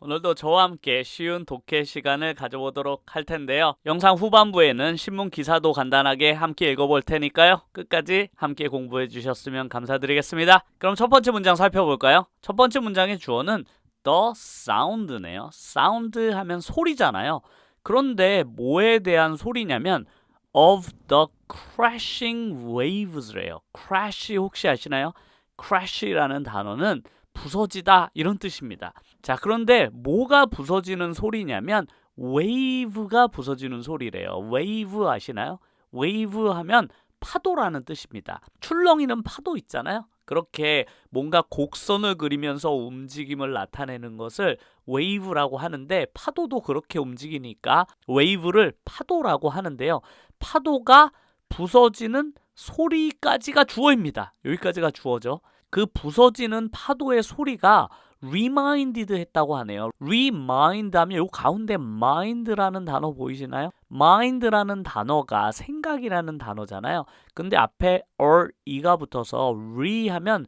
오늘도 저와 함께 쉬운 독해 시간을 가져보도록 할 텐데요. 영상 후반부에는 신문 기사도 간단하게 함께 읽어볼 테니까요. 끝까지 함께 공부해 주셨으면 감사드리겠습니다. 그럼 첫 번째 문장 살펴볼까요? 첫 번째 문장의 주어는 the sound네요. sound 하면 소리잖아요. 그런데 뭐에 대한 소리냐면 of the crashing waves래요. crash 혹시 아시나요? crash라는 단어는 부서지다 이런 뜻입니다. 자, 그런데 뭐가 부서지는 소리냐면 wave가 부서지는 소리래요. wave 아시나요? wave 하면 파도라는 뜻입니다. 출렁이는 파도 있잖아요. 그렇게 뭔가 곡선을 그리면서 움직임을 나타내는 것을 wave라고 하는데 파도도 그렇게 움직이니까 wave를 파도라고 하는데요. 파도가 부서지는 소리까지가 주어입니다. 여기까지가 주어죠. 그 부서지는 파도의 소리가 reminded 했다고 하네요. remind 하면 요 가운데 mind라는 단어 보이시나요? mind라는 단어가 생각이라는 단어잖아요. 근데 앞에 e가 붙어서 re 하면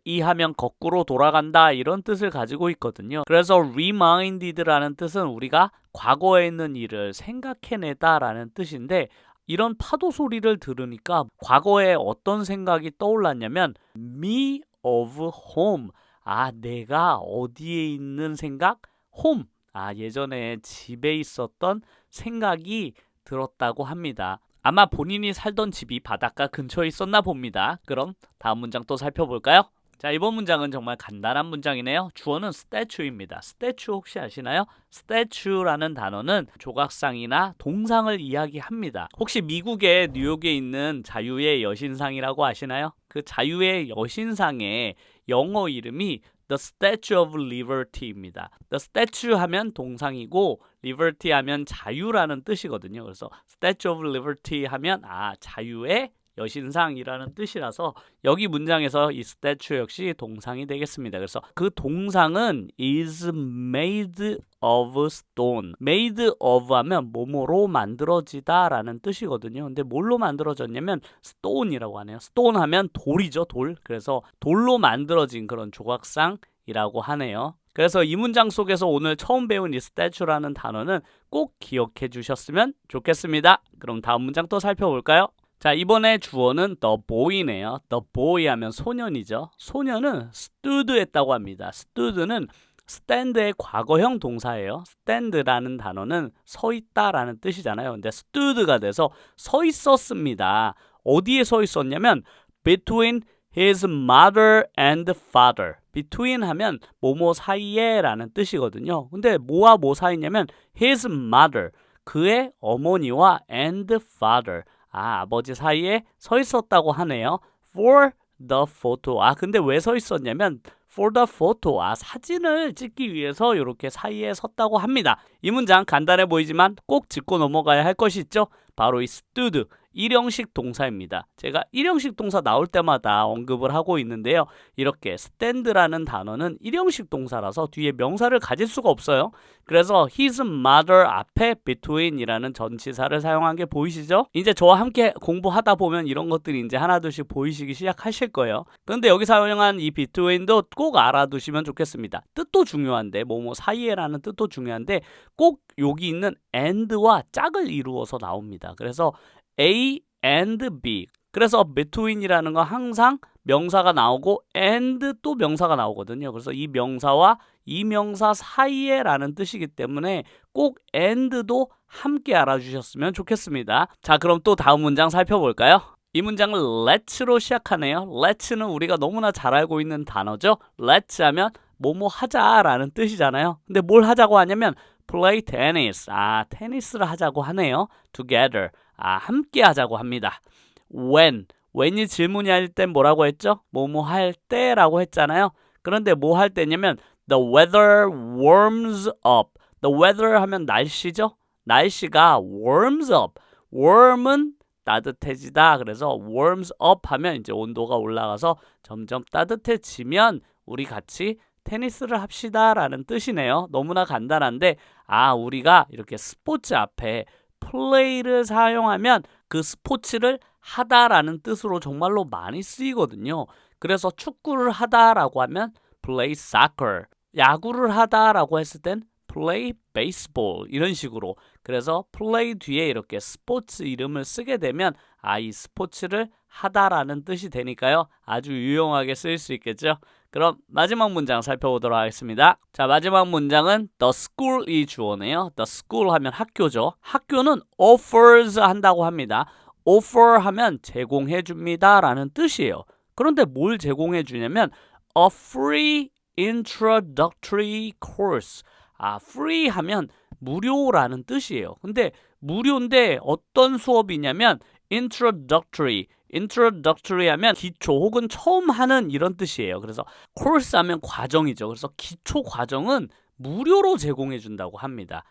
e 하면 거꾸로 돌아간다 이런 뜻을 가지고 있거든요. 그래서 reminded라는 뜻은 우리가 과거에 있는 일을 생각해내다 라는 뜻인데 이런 파도 소리를 들으니까 과거에 어떤 생각이 떠올랐냐면 me of home. 아, 내가 어디에 있는 생각? home. 아, 예전에 집에 있었던 생각이 들었다고 합니다. 아마 본인이 살던 집이 바닷가 근처에 있었나 봅니다. 그럼 다음 문장 또 살펴볼까요? 자, 이번 문장은 정말 간단한 문장이네요. 주어는 statue입니다. statue 혹시 아시나요? statue라는 단어는 조각상이나 동상을 이야기합니다. 혹시 미국의 뉴욕에 있는 자유의 여신상이라고 아시나요? 그 자유의 여신상의 영어 이름이 The Statue of Liberty입니다. The Statue 하면 동상이고 Liberty 하면 자유라는 뜻이거든요. 그래서 Statue of Liberty 하면 자유의 여신상이라는 뜻이라서 여기 문장에서 이 statue 역시 동상이 되겠습니다. 그래서 그 동상은 is made of stone. made of 하면 뭐뭐로 만들어지다 라는 뜻이거든요. 근데 뭘로 만들어졌냐면 stone이라고 하네요. stone 하면 돌이죠, 돌. 그래서 돌로 만들어진 그런 조각상이라고 하네요. 그래서 이 문장 속에서 오늘 처음 배운 이 statue라는 단어는 꼭 기억해 주셨으면 좋겠습니다. 그럼 다음 문장 또 살펴볼까요? 자, 이번에 주어는 the boy네요. the boy 하면 소년이죠. 소년은 stood 했다고 합니다. stood는 stand의 과거형 동사예요. stand라는 단어는 서 있다라는 뜻이잖아요. 근데 stood가 돼서 서 있었습니다. 어디에 서 있었냐면 between his mother and father. between 하면 뭐뭐 사이에 라는 뜻이거든요. 근데 뭐와 뭐 사이냐면 his mother, 그의 어머니와 and father, 아버지 사이에 서 있었다고 하네요. For the photo. 근데 왜 서 있었냐면 for the photo. 사진을 찍기 위해서 이렇게 사이에 섰다고 합니다. 이 문장 간단해 보이지만 꼭 짚고 넘어가야 할 것이 있죠. 바로 이 stood. 일형식 동사입니다. 제가 일형식 동사 나올 때마다 언급을 하고 있는데요. 이렇게 stand라는 단어는 일형식 동사라서 뒤에 명사를 가질 수가 없어요. 그래서 his mother 앞에 between이라는 전치사를 사용한 게 보이시죠? 이제 저와 함께 공부하다 보면 이런 것들이 이제 하나둘씩 보이시기 시작하실 거예요. 그런데 여기 사용한 이 between도 꼭 알아두시면 좋겠습니다. 뜻도 중요한데 뭐뭐 사이에라는 뜻도 중요한데 꼭 여기 있는 and와 짝을 이루어서 나옵니다. 그래서 A and B. 그래서 between이라는 건 항상 명사가 나오고 and 또 명사가 나오거든요. 그래서 이 명사와 이 명사 사이에 라는 뜻이기 때문에 꼭 and도 함께 알아주셨으면 좋겠습니다. 자, 그럼 또 다음 문장 살펴볼까요? 이 문장은 let's로 시작하네요. let's는 우리가 너무나 잘 알고 있는 단어죠. let's 하면 뭐뭐 하자라는 뜻이잖아요. 근데 뭘 하자고 하냐면 play tennis. 테니스를 하자고 하네요. together. 함께 하자고 합니다. when이 질문이 할 땐 뭐라고 했죠? 뭐뭐 할 때라고 했잖아요. 그런데 뭐 할 때냐면 the weather warms up. the weather 하면 날씨죠? 날씨가 warms up. warm은 따뜻해지다. 그래서 warms up 하면 이제 온도가 올라가서 점점 따뜻해지면 우리 같이 테니스를 합시다 라는 뜻이네요. 너무나 간단한데 우리가 이렇게 스포츠 앞에 play를 사용하면 그 스포츠를 하다라는 뜻으로 정말로 많이 쓰이거든요. 그래서 축구를 하다라고 하면 play soccer, 야구를 하다라고 했을 땐 play baseball 이런 식으로. 그래서 play 뒤에 이렇게 스포츠 이름을 쓰게 되면 이 스포츠를 하다라는 뜻이 되니까요. 아주 유용하게 쓰일 수 있겠죠. 그럼 마지막 문장 살펴보도록 하겠습니다. 자, 마지막 문장은 the school이 주어네요. the school 하면 학교죠. 학교는 offers 한다고 합니다. offer 하면 제공해 줍니다 라는 뜻이에요. 그런데 뭘 제공해 주냐면 a free introductory course. free 하면 무료라는 뜻이에요. 근데 무료인데 어떤 수업이냐면 introductory 하면 기초 혹은 처음 하는 이런 뜻이에요. 그래서 course 하면 과정이죠. 그래서 기초 과정은 무료로 제공해 준다고 합니다.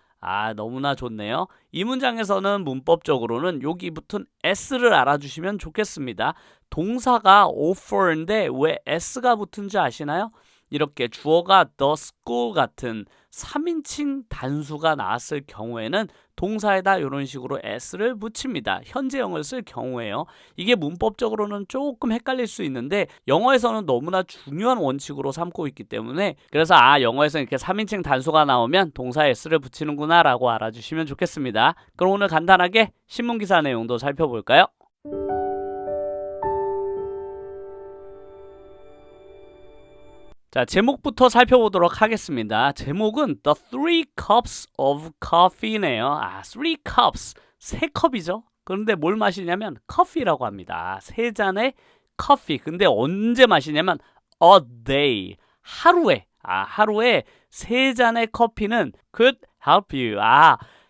너무나 좋네요. 이 문장에서는 문법적으로는 여기 붙은 s를 알아주시면 좋겠습니다. 동사가 offer인데 왜 s가 붙은지 아시나요? 이렇게 주어가 the school 같은 3인칭 단수가 나왔을 경우에는 동사에다 이런 식으로 s를 붙입니다. 현재형을 쓸 경우에요. 이게 문법적으로는 조금 헷갈릴 수 있는데 영어에서는 너무나 중요한 원칙으로 삼고 있기 때문에 그래서 영어에서 이렇게 3인칭 단수가 나오면 동사에 s를 붙이는구나 라고 알아주시면 좋겠습니다. 그럼 오늘 간단하게 신문기사 내용도 살펴볼까요? 자, 제목부터 살펴보도록 하겠습니다. 제목은 The Three Cups of Coffee네요. Three cups, 세 컵이죠. 그런데 뭘 마시냐면 커피라고 합니다. 세 잔의 커피. 근데 언제 마시냐면 a day, 하루에 세 잔의 커피는 could help you.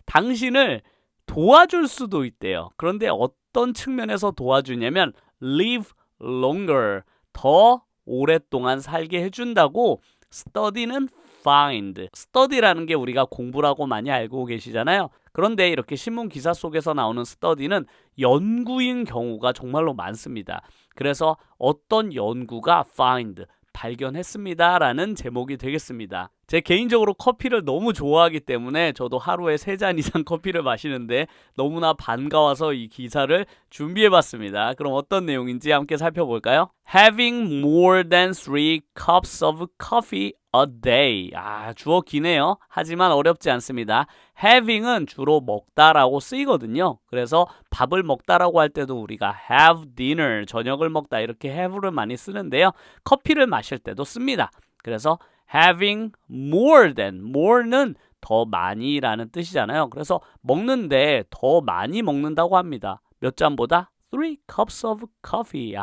당신을 도와줄 수도 있대요. 그런데 어떤 측면에서 도와주냐면 live longer, 더 오랫동안 살게 해준다고. study는 find. study라는 게 우리가 공부라고 많이 알고 계시잖아요. 그런데 이렇게 신문 기사 속에서 나오는 study는 연구인 경우가 정말로 많습니다. 그래서 어떤 연구가 find, 발견했습니다 라는 제목이 되겠습니다. 제 개인적으로 커피를 너무 좋아하기 때문에 저도 하루에 3잔 이상 커피를 마시는데 너무나 반가워서 이 기사를 준비해봤습니다. 그럼 어떤 내용인지 함께 살펴볼까요? Having more than 3 cups of coffee a day. 주어 기네요. 하지만 어렵지 않습니다. having은 주로 먹다라고 쓰이거든요. 그래서 밥을 먹다라고 할 때도 우리가 have dinner, 저녁을 먹다 이렇게 have를 많이 쓰는데요. 커피를 마실 때도 씁니다. 그래서 having more than, more는 더 많이라는 뜻이잖아요. 그래서 먹는데 더 많이 먹는다고 합니다. 몇 잔보다? 3 cups of coffee.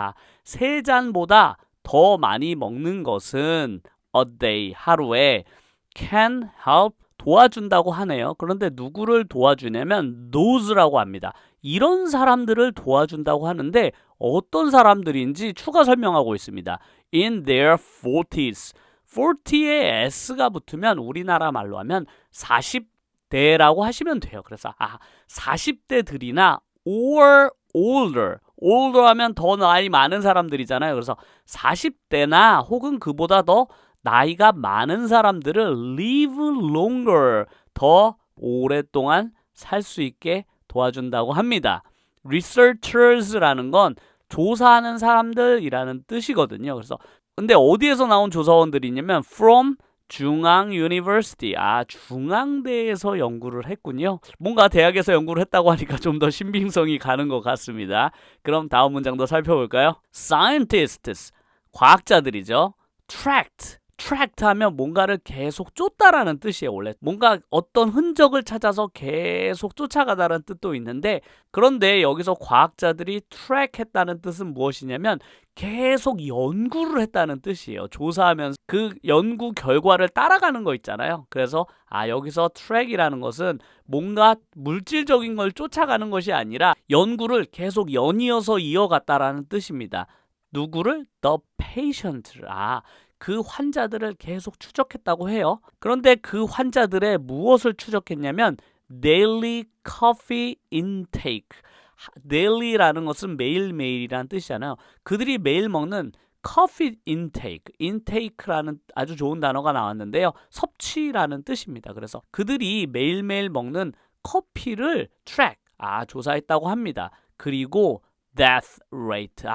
3잔보다 더 많이 먹는 것은 a day, 하루에 can help, 도와준다고 하네요. 그런데 누구를 도와주냐면 those라고 합니다. 이런 사람들을 도와준다고 하는데 어떤 사람들인지 추가 설명하고 있습니다. In their 40s. 40에 s가 붙으면 우리나라 말로 하면 40대라고 하시면 돼요. 그래서 40대들이나 or older. older 하면 더 나이 많은 사람들이잖아요. 그래서 40대나 혹은 그보다 더 나이가 많은 사람들을 live longer, 더 오랫동안 살 수 있게 도와준다고 합니다. researchers라는 건 조사하는 사람들이라는 뜻이거든요. 그래서 근데 어디에서 나온 조사원들이냐면 from 중앙 유니버시티. 중앙대에서 연구를 했군요. 뭔가 대학에서 연구를 했다고 하니까 좀 더 신빙성이 가는 것 같습니다. 그럼 다음 문장도 살펴볼까요? Scientists, 과학자들이죠. tracked 하면 뭔가를 계속 쫓다라는 뜻이에요. 원래 뭔가 어떤 흔적을 찾아서 계속 쫓아가다라는 뜻도 있는데 그런데 여기서 과학자들이 track했다는 뜻은 무엇이냐면 계속 연구를 했다는 뜻이에요. 조사하면서 그 연구 결과를 따라가는 거 있잖아요. 그래서 여기서 track이라는 것은 뭔가 물질적인 걸 쫓아가는 것이 아니라 연구를 계속 연이어서 이어갔다라는 뜻입니다. 누구를? The patient를. 그 환자들을 계속 추적했다고 해요. 그런데 그 환자들의 무엇을 추적했냐면 daily coffee intake. daily라는 것은 매일매일이라는 뜻이잖아요. 그들이 매일 먹는 coffee intake라는 아주 좋은 단어가 나왔는데요. 섭취라는 뜻입니다. 그래서 그들이 매일매일 먹는 커피를 track, 조사했다고 합니다. 그리고 death rate.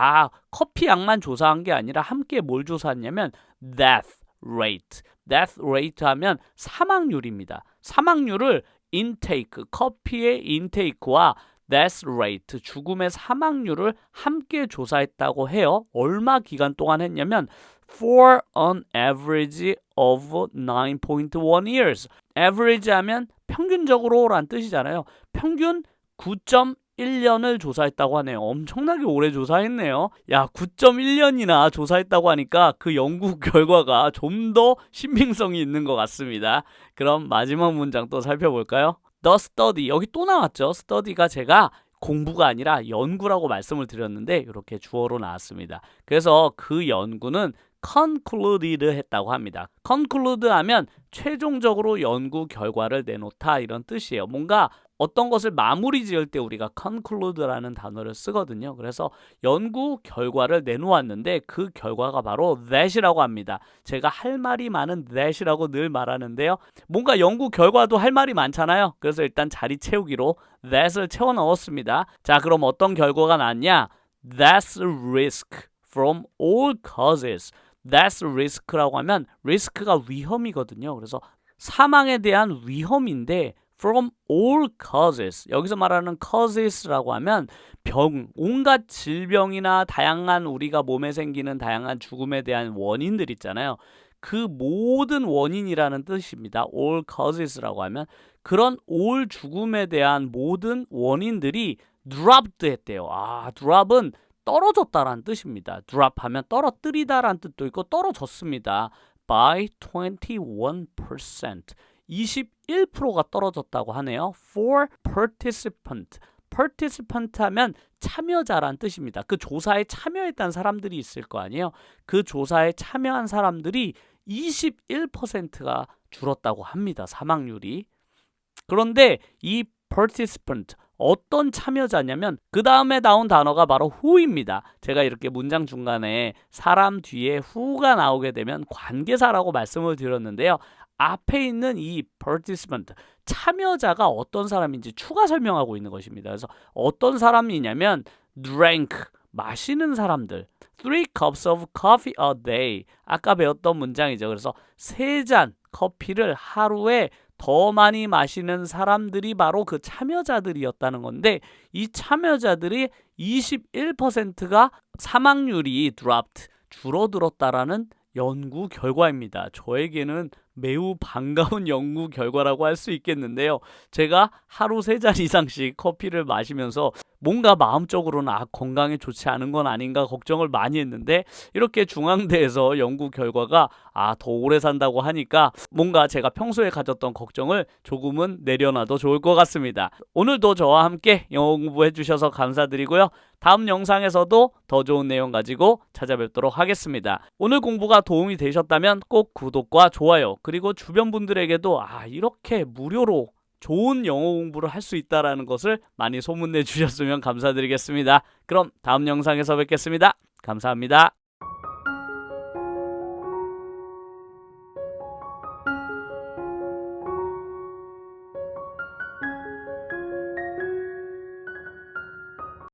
커피 양만 조사한 게 아니라 함께 뭘 조사했냐면 death rate. death rate 하면 사망률입니다. 사망률을 intake, 커피의 intake와 death rate, 죽음의 사망률을 함께 조사했다고 해요. 얼마 기간 동안 했냐면 for an average of 9.1 years. average 하면 평균적으로 란 뜻이잖아요. 평균 9.1년을 조사했다고 하네요. 엄청나게 오래 조사했네요. 야, 9.1년이나 조사했다고 하니까 그 연구 결과가 좀 더 신빙성이 있는 것 같습니다. 그럼 마지막 문장 또 살펴볼까요? The study, 여기 또 나왔죠. study가 제가 공부가 아니라 연구라고 말씀을 드렸는데 이렇게 주어로 나왔습니다. 그래서 그 연구는 concluded 했다고 합니다. conclude 하면 최종적으로 연구 결과를 내놓다 이런 뜻이에요. 뭔가 어떤 것을 마무리 지을 때 우리가 conclude라는 단어를 쓰거든요. 그래서 연구 결과를 내놓았는데 그 결과가 바로 that이라고 합니다. 제가 할 말이 많은 that이라고 늘 말하는데요. 뭔가 연구 결과도 할 말이 많잖아요. 그래서 일단 자리 채우기로 that을 채워 넣었습니다. 자, 그럼 어떤 결과가 나왔냐? That's risk from all causes. That's risk라고 하면 risk가 위험이거든요. 그래서 사망에 대한 위험인데 from all causes. 여기서 말하는 causes라고 하면 병, 온갖 질병이나 다양한 우리가 몸에 생기는 다양한 죽음에 대한 원인들 있잖아요. 그 모든 원인이라는 뜻입니다. all causes라고 하면 그런 all 죽음에 대한 모든 원인들이 dropped 했대요. drop은 떨어졌다라는 뜻입니다. drop 하면 떨어뜨리다라는 뜻도 있고 떨어졌습니다. by 21%. 21%가 떨어졌다고 하네요. For participant. participant 하면 참여자란 뜻입니다. 그 조사에 참여했던 사람들이 있을 거 아니에요. 그 조사에 참여한 사람들이 21%가 줄었다고 합니다. 사망률이. 그런데 이 participant 어떤 참여자냐면 그 다음에 나온 단어가 바로 who입니다. 제가 이렇게 문장 중간에 사람 뒤에 who가 나오게 되면 관계사라고 말씀을 드렸는데요. 앞에 있는 이 participant, 참여자가 어떤 사람인지 추가 설명하고 있는 것입니다. 그래서 어떤 사람이냐면 drank, 마시는 사람들. 3 cups of coffee a day. 아까 배웠던 문장이죠. 그래서 3잔 커피를 하루에 더 많이 마시는 사람들이 바로 그 참여자들이었다는 건데 이 참여자들이 21%가 사망률이 dropped, 줄어들었다라는 연구 결과입니다. 저에게는 매우 반가운 연구 결과라고 할 수 있겠는데요. 제가 하루 3잔 이상씩 커피를 마시면서 뭔가 마음적으로는 건강에 좋지 않은 건 아닌가 걱정을 많이 했는데 이렇게 중앙대에서 연구 결과가 더 오래 산다고 하니까 뭔가 제가 평소에 가졌던 걱정을 조금은 내려놔도 좋을 것 같습니다. 오늘도 저와 함께 영어 공부해 주셔서 감사드리고요. 다음 영상에서도 더 좋은 내용 가지고 찾아뵙도록 하겠습니다. 오늘 공부가 도움이 되셨다면 꼭 구독과 좋아요 그리고 주변 분들에게도 이렇게 무료로 좋은 영어 공부를 할 수 있다는 것을 많이 소문내 주셨으면 감사드리겠습니다. 그럼 다음 영상에서 뵙겠습니다. 감사합니다.